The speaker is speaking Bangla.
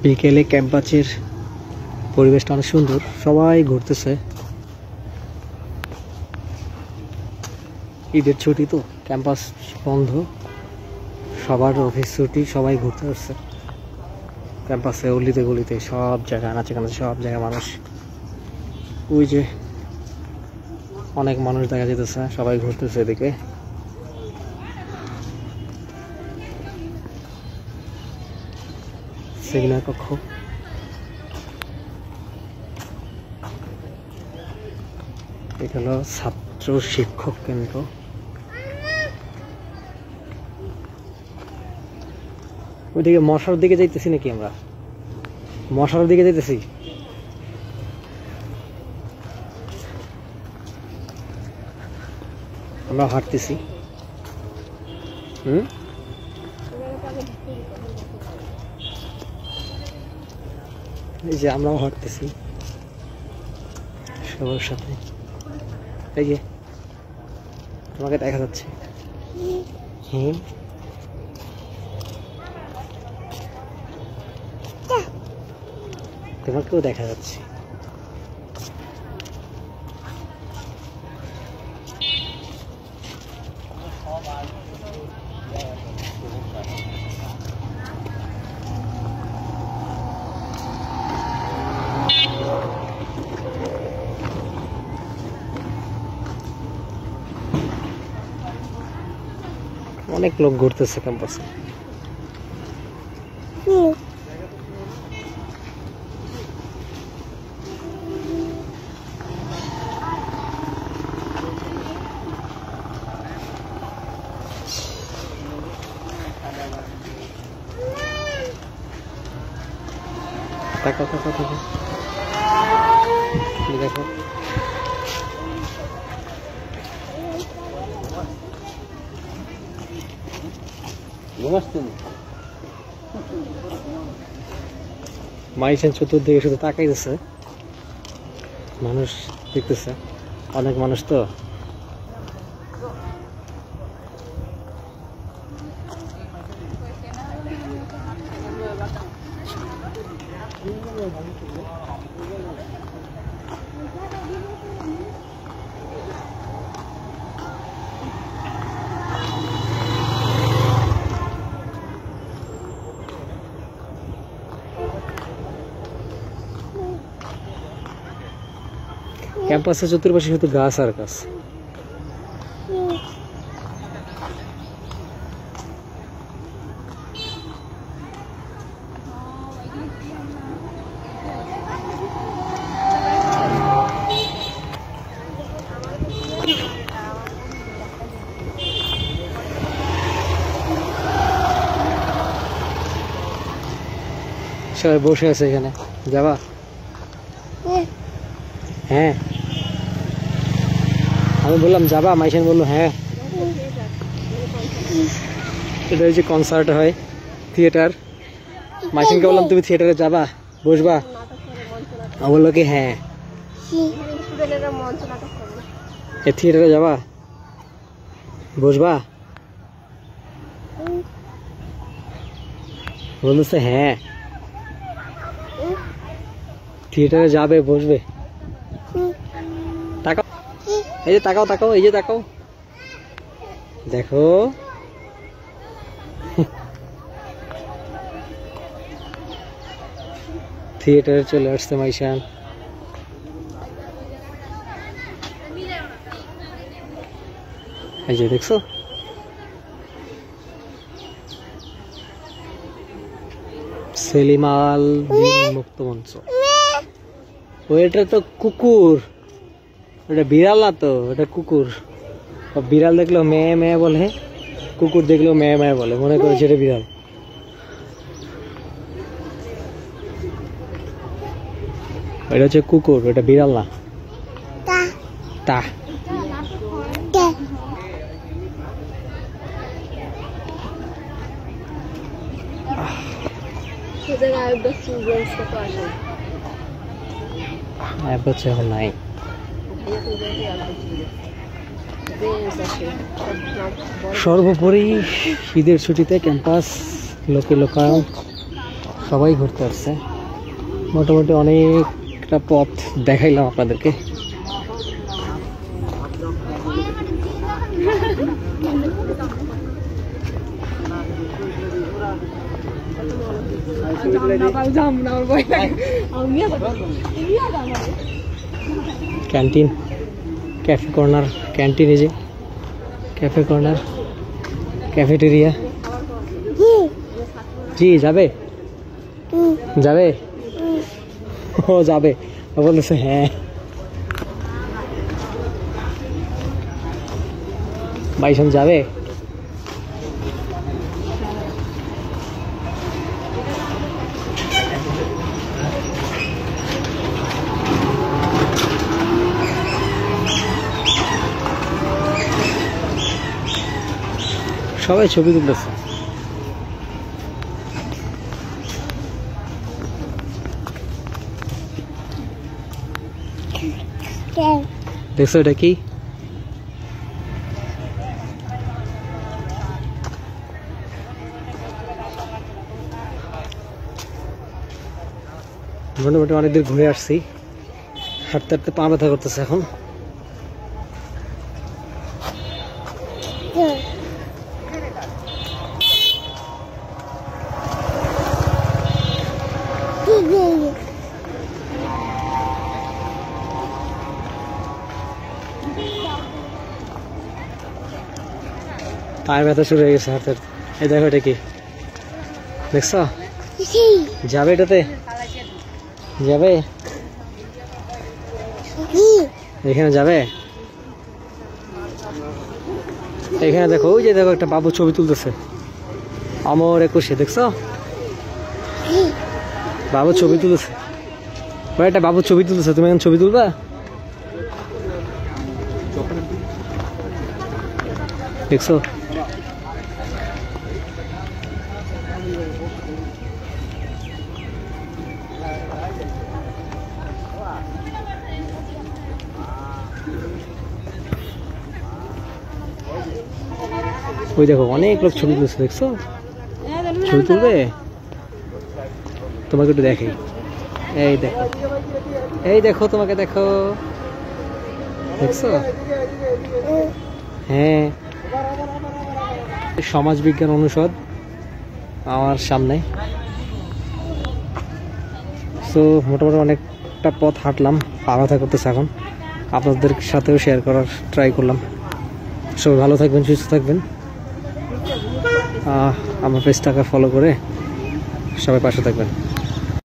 বিকেলে ক্যাম্পাসের পরিবেশটা অনেক সুন্দর, সবাই ঘুরতেছে। ঈদের ছুটি তো, ক্যাম্পাস বন্ধ, সবার অফিস ছুটি, সবাই ঘুরতে আসছে ক্যাম্পাসে। অলিতে গলিতে সব জায়গায়, নাচে কানাচে সব জায়গায় মানুষ। ওই যে অনেক মানুষ দেখা যেতেছে, সবাই ঘুরতেছে এদিকে। সেমিনার কক্ষ, এটা হলো ছাত্র শিক্ষক কেন্দ্র। ওইদিকে মশার দিকে যাইতেছি নাকি আমরা? মশার দিকে যাইতেছি। আমরা হাঁটতেছি। এই যে আমরাও হাঁটতেছি সবার সাথে। এই যে তোমাকে দেখা যাচ্ছে। তোমাকেও দেখা যাচ্ছে। অনেক লোক ঘুরতেছে ক্যাম্পাসে। তাকাও তাকাও তাকাও, দেখো মাইসেন চতুর্দিকে শুধু তাকাইতেছে, মানুষ দেখতেছে, অনেক মানুষ তো। ক্যাম্পাসের চতুর্পাশে শুধু গাছ আর গাছ। সবাই বসে আছে এখানে। যাবা? হ্যাঁ, আমি বললাম যাবা, মাইশান বললো হ্যাঁ। এটা হচ্ছে কনসার্ট হয়, থিয়েটার। মাইশানকে বললাম তুমি থিয়েটারে যাবা, বসবা? আমি বললো কি হ্যাঁ। থিয়েটারে যাবা, বসবা? বলতেছে হ্যাঁ। থিয়েটারে যাবে, বসবে? তাকাও, এই যে তাকাও তাকাও, এই যে তাকাও, দেখো থিয়েটারে চলে আসছে মাইশান। এই যে দেখছো, সেলিমাল মুক্ত মঞ্চ। ওইটা তো কুকুর, ওটা বিড়াল না তো, ওটা কুকুর। বিড়াল দেখলো মেয়ে মেয়ে বলে, কুকুর দেখলো মেয়ে মেয়ে বলে, মনে করেছে এটা বিড়াল। এটা হচ্ছে কুকুর, এটা বিড়াল না। তা এখন নাই। সর্বোপরি ঈদের ছুটিতে ক্যাম্পাস লোকে লোকায়ন, সবাই ঘুরতে আসছে। মোটামুটি অনেকটা পথ দেখাইলাম আপনাদেরকে। ক্যান্টিন, ক্যাফে কর্নার, ক্যান্টিন, এই যে ক্যাফে কর্নার, ক্যাফেটেরিয়া। জি যাবে, যাবে, ও যাবে বলতেছে হ্যাঁ। বাইশন যাবে, সবাই ছবি তুলতেছে। দেখছো এটা কি? মোটামুটি অনেকদিন ঘুরে আসছি, হাঁটতে হাঁটতে পা ব্যথা করতেছে এখন। পায়ে ব্যথা শুরু হয়ে গেছে হাতের। এই দেখো এটা কি দেখছ? যাবে এটাতে? যাবে এখানে? যাবে এখানে? দেখো ওই যে দেখো একটা বাবু ছবি তুলতেছে, অমর একুশে, দেখছো? বাবু ছবি তুলতেছে, একটা বাবু ছবি তুলতেছে। তুমি এখন ছবি তুলবা? দেখছো? ওই দেখো অনেক লোক ছবি তুলছে, দেখছো? ছবি তুলবে? তোমাকে একটু দেখে, এই দেখো, এই দেখো, তোমাকে দেখো, দেখছো? হ্যাঁ, সমাজ বিজ্ঞান অনুষদ আমার সামনে। সো মোটামুটি অনেকটা পথ হাঁটলাম, পা ব্যথা করতেছে এখন। আপনাদের সাথেও শেয়ার করার ট্রাই করলাম। সবাই ভালো থাকবেন, সুস্থ থাকবেন। আমার পেজটাকে ফলো করে সবাই পাশে থাকবেন।